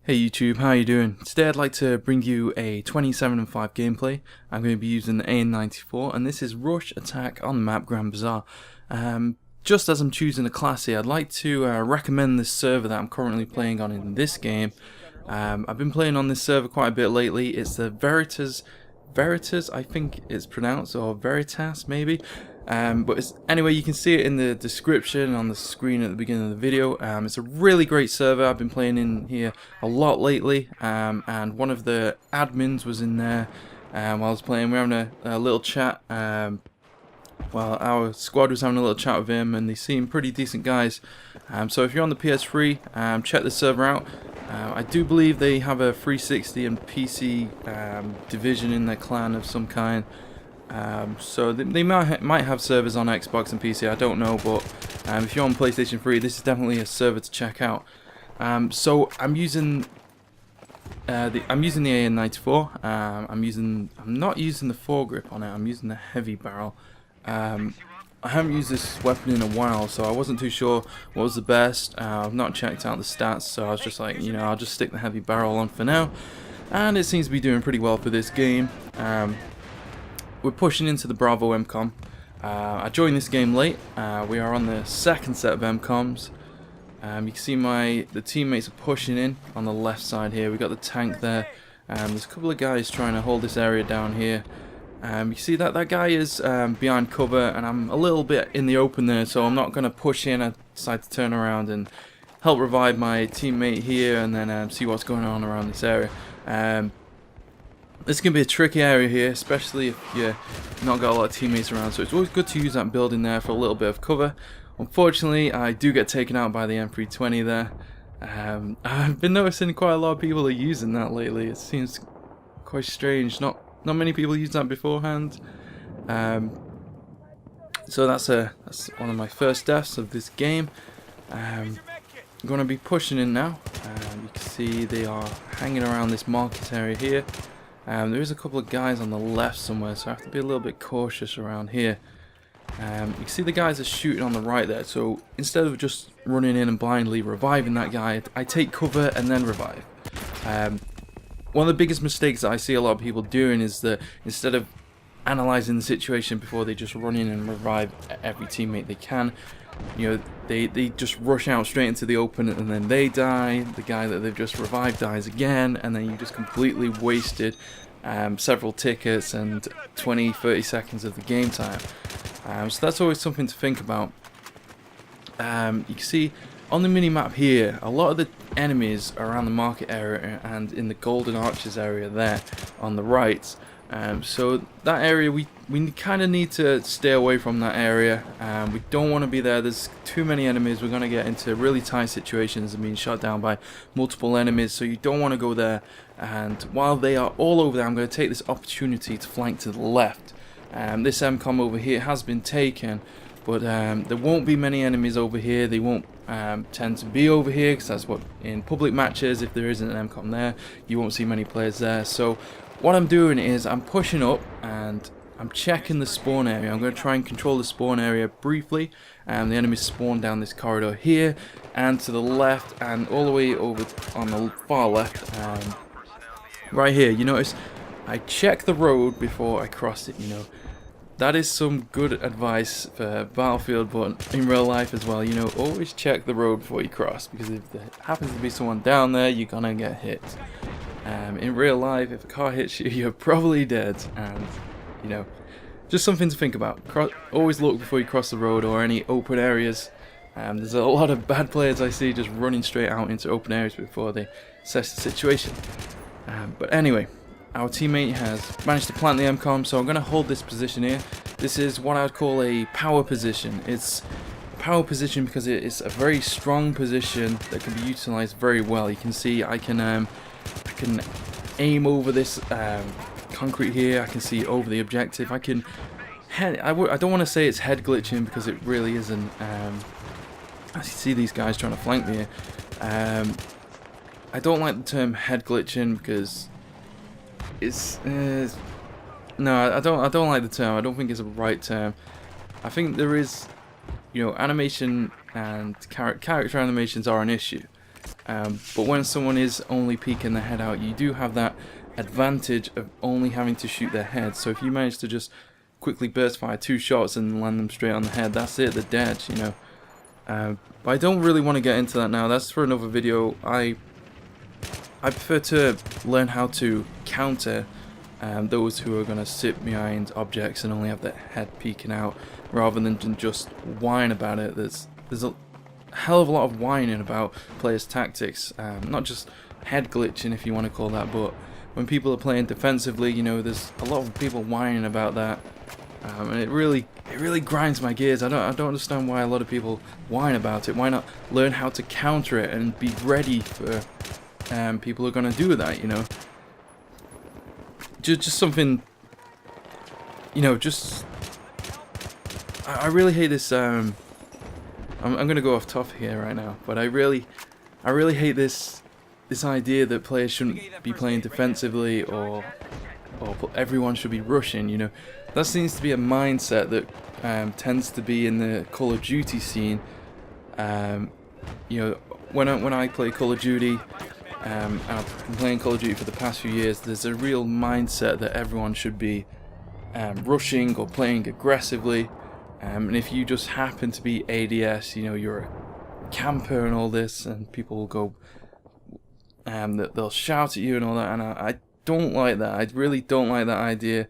Hey YouTube, how you doing? Today I'd like to bring you a 27-5 gameplay. I'm going to be using the AN-94 and this is Rush Attack on the map Grand Bazaar. Just as I'm choosing a class here, I'd like to recommend this server that I'm currently playing on in this game. I've been playing on this server quite a bit lately. It's the Veritas I think it's pronounced, or Veritas maybe. Anyway, you can see it in the description on the screen at the beginning of the video. It's a really great server. I've been playing in here a lot lately, and one of the admins was in there while I was playing. We were having a little chat. Well, our squad was having a little chat with him, and they seem pretty decent guys. So if you're on the PS3, check the server out. I do believe they have a 360 and PC division in their clan of some kind. So they might have servers on Xbox and PC, I don't know, but if you're on PlayStation 3, this is definitely a server to check out. So I'm using the AN-94. I'm not using the foregrip on it. I'm using the heavy barrel. I haven't used this weapon in a while, so I wasn't too sure what was the best. I've not checked out the stats, so I was just like, I'll just stick the heavy barrel on for now. And it seems to be doing pretty well for this game. We're pushing into the Bravo MCOM. I joined this game late. We are on the second set of MCOMs. You can see the teammates are pushing in on the left side here. We got the tank there. There's a couple of guys trying to hold this area down here. You see that guy is behind cover, and I'm a little bit in the open there, so I'm not going to push in. I decide to turn around and help revive my teammate here, and then see what's going on around this area. This can be a tricky area here, especially if you've not got a lot of teammates around, so it's always good to use that building there for a little bit of cover. Unfortunately, I do get taken out by the M320 there. I've been noticing quite a lot of people are using that lately. It seems quite strange. Not many people use that beforehand. So that's one of my first deaths of this game. I'm going to be pushing in now. You can see they are hanging around this market area here. There is a couple of guys on the left somewhere, so I have to be a little bit cautious around here. You can see the guys are shooting on the right there, so instead of just running in and blindly reviving that guy, I take cover and then revive. One of the biggest mistakes that I see a lot of people doing is that instead of analysing the situation before they just run in and revive every teammate they can, they just rush out straight into the open and then they die. The guy that they've just revived dies again, and then you just completely wasted several tickets and 20-30 seconds of the game time. So that's always something to think about. You can see on the mini-map here, a lot of the enemies are around the market area and in the golden arches area there on the right. So that area, we kind of need to stay away from that area. We don't want to be there. There's too many enemies. We're going to get into really tight situations and being shot down by multiple enemies, so you don't want to go there. And while they are all over there, I'm going to take this opportunity to flank to the left. This MCOM over here has been taken, but there won't be many enemies over here. They won't tend to be over here, because that's what in public matches, if there isn't an MCOM there, you won't see many players there. So what I'm doing is I'm pushing up and I'm checking the spawn area. I'm going to try and control the spawn area briefly. The enemies spawn down this corridor here and to the left and all the way over on the far left. Right here, you notice I check the road before I cross it. That is some good advice for Battlefield, but in real life as well. Always check the road before you cross, because if there happens to be someone down there, you're gonna get hit. In real life, if a car hits you, you're probably dead, and just something to think about. Always look before you cross the road or any open areas. There's a lot of bad players I see just running straight out into open areas before they assess the situation. But anyway, our teammate has managed to plant the MCOM, so I'm going to hold this position here. This is what I would call a power position. It's a power position because it's a very strong position that can be utilized very well. You can see I can aim over this concrete here. I can see over the objective. I don't want to say it's head glitching, because it really isn't. I see these guys trying to flank me here. I don't like the term head glitching, because no, I don't like the term. I don't think it's a right term. I think there is, animation and character animations are an issue. But when someone is only peeking their head out, you do have that advantage of only having to shoot their head. So if you manage to just quickly burst fire 2 shots and land them straight on the head, that's it, they're dead, you know. But I don't really want to get into that now. That's for another video. I prefer to learn how to counter those who are going to sit behind objects and only have their head peeking out, rather than just whine about it. There's a hell of a lot of whining about players' tactics, not just head glitching, if you want to call that, but when people are playing defensively, you know, there's a lot of people whining about that, and it really grinds my gears. I don't understand why a lot of people whine about it. Why not learn how to counter it and be ready for people who are going to do that, you know? Just something, you know, just... I really hate this, I'm going to go off topic here right now, but I really hate this idea that players shouldn't be playing defensively, or everyone should be rushing, you know. That seems to be a mindset that tends to be in the Call of Duty scene. You know, when I play Call of Duty, and I've been playing Call of Duty for the past few years, there's a real mindset that everyone should be rushing or playing aggressively, and if you just happen to be ADS, you know, you're a camper and all this, and people will go, they'll shout at you and all that, and I don't like that. I really don't like that idea,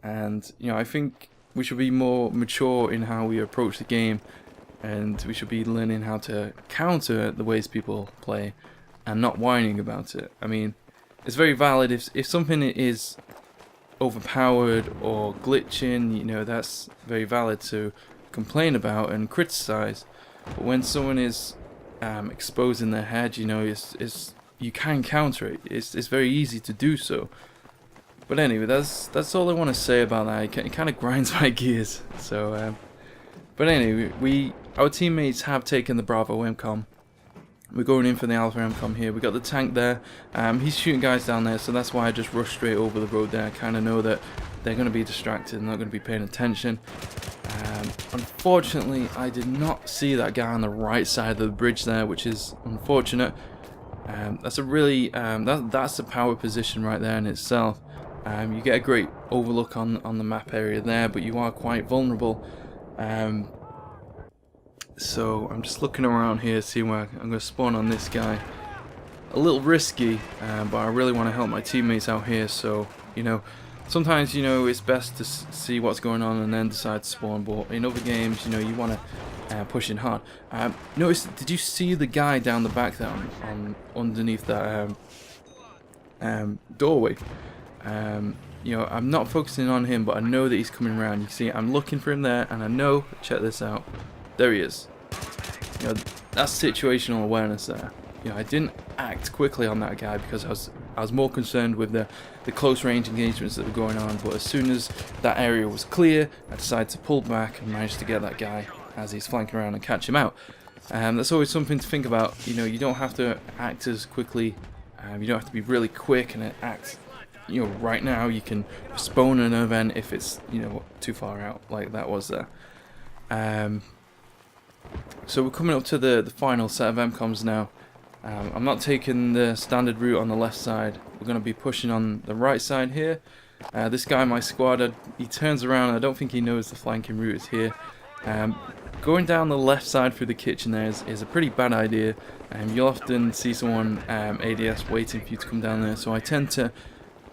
and you know, I think we should be more mature in how we approach the game, and we should be learning how to counter the ways people play and not whining about it. I mean, it's very valid if something is overpowered or glitching, you know, that's very valid to complain about and criticize. But when someone is exposing their head, you know, you can counter it. It's very easy to do so. But anyway, that's all I want to say about that. It kind of grinds my gears. So, but anyway, our teammates have taken the Bravo MCOM. We're going in for the Alpha MCOM here. We got the tank there. He's shooting guys down there, so that's why I just rushed straight over the road there. I kind of know that they're going to be distracted and not going to be paying attention. Unfortunately, I did not see that guy on the right side of the bridge there, which is unfortunate. That's a really that's a power position right there in itself. You get a great overlook on the map area there, but you are quite vulnerable. So I'm just looking around here, seeing where I'm going to spawn on this guy. A little risky, but I really want to help my teammates out here. So, you know, sometimes, you know, it's best to see what's going on and then decide to spawn. But in other games, you know, you want to push in hard. Notice, did you see the guy down the back there underneath that doorway? You know, I'm not focusing on him, but I know that he's coming around. You can see I'm looking for him there, and I know, check this out, there he is. You know, that's situational awareness there. You know, I didn't act quickly on that guy because I was more concerned with the close range engagements that were going on, but as soon as that area was clear, I decided to pull back and managed to get that guy as he's flanking around and catch him out. That's always something to think about. You know, you don't have to act as quickly, you don't have to be really quick and act, you know, right now. You can postpone an event if it's, you know, too far out, like that was there. So we're coming up to the final set of MCOMs now. I'm not taking the standard route on the left side. We're going to be pushing on the right side here. This guy in my squad, he turns around. I don't think he knows the flanking route is here. Going down the left side through the kitchen there is a pretty bad idea. You'll often see someone ADS waiting for you to come down there. So I tend to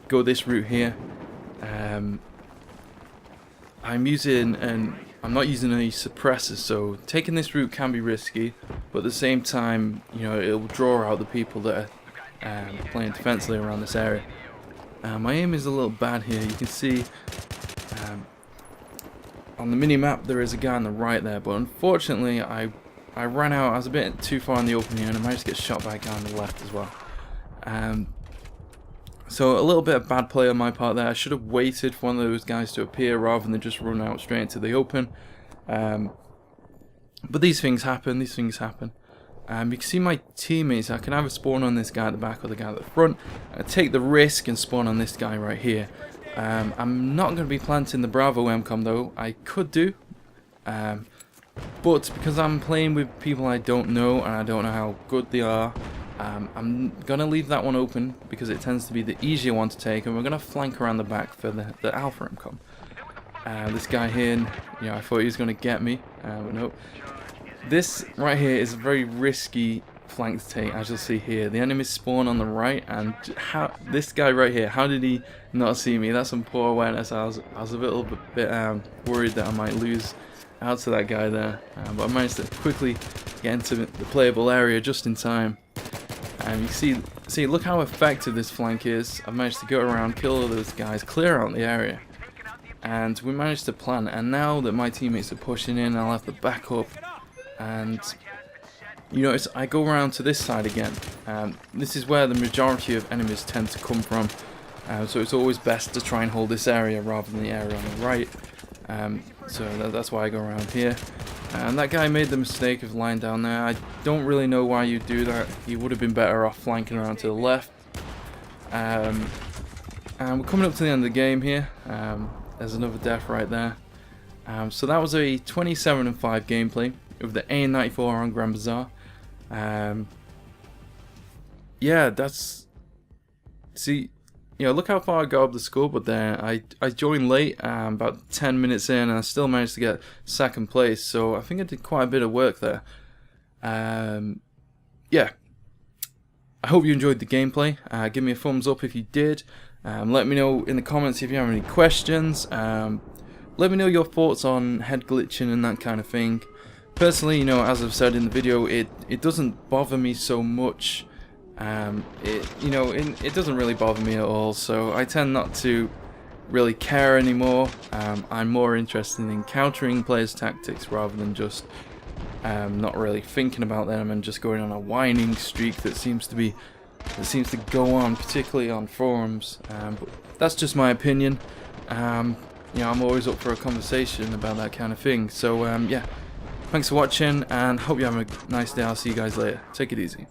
go this route here. I'm not using any suppressors, so taking this route can be risky, but at the same time, you know, it will draw out the people that are playing defensively around this area. My aim is a little bad here. You can see on the mini-map there is a guy on the right there, but unfortunately I ran out. I was a bit too far in the open here, and I managed to get shot by a guy on the left as well. So a little bit of bad play on my part there. I should have waited for one of those guys to appear rather than just run out straight into the open. But these things happen. You can see my teammates. I can either spawn on this guy at the back or the guy at the front. I take the risk and spawn on this guy right here. I'm not going to be planting the Bravo MCOM though. I could do. But because I'm playing with people I don't know and I don't know how good they are, I'm going to leave that one open because it tends to be the easier one to take, and we're going to flank around the back for the Alpha MCOM. This guy here, you know, I thought he was going to get me, but nope. This right here is a very risky flank to take, as you'll see here. The enemies spawn on the right, and this guy right here, how did he not see me? That's some poor awareness. I was a little bit worried that I might lose out to that guy there, but I managed to quickly get into the playable area just in time. And you see, look how effective this flank is. I've managed to go around, kill all those guys, clear out the area, and we managed to plant. And now that my teammates are pushing in, I'll have to back up. And you notice I go around to this side again. This is where the majority of enemies tend to come from. So it's always best to try and hold this area rather than the area on the right. So that's why I go around here. And that guy made the mistake of lying down there. I don't really know why you do that. He would have been better off flanking around to the left. And we're coming up to the end of the game here. There's another death right there. So that was a 27-5 gameplay with the AN-94 on Grand Bazaar. Yeah, that's... See, you know, look how far I got up the scoreboard there. I joined late, about 10 minutes in, and I still managed to get second place. So I think I did quite a bit of work there. Yeah. I hope you enjoyed the gameplay. Give me a thumbs up if you did. Let me know in the comments if you have any questions. Let me know your thoughts on head glitching and that kind of thing. Personally, you know, as I've said in the video, it doesn't bother me so much. It doesn't really bother me at all, so I tend not to really care anymore. I'm more interested in countering players' tactics rather than just not really thinking about them and just going on a whining streak that seems to go on, particularly on forums. But that's just my opinion. You know, I'm always up for a conversation about that kind of thing. So yeah, thanks for watching, and hope you have a nice day. I'll see you guys later. Take it easy.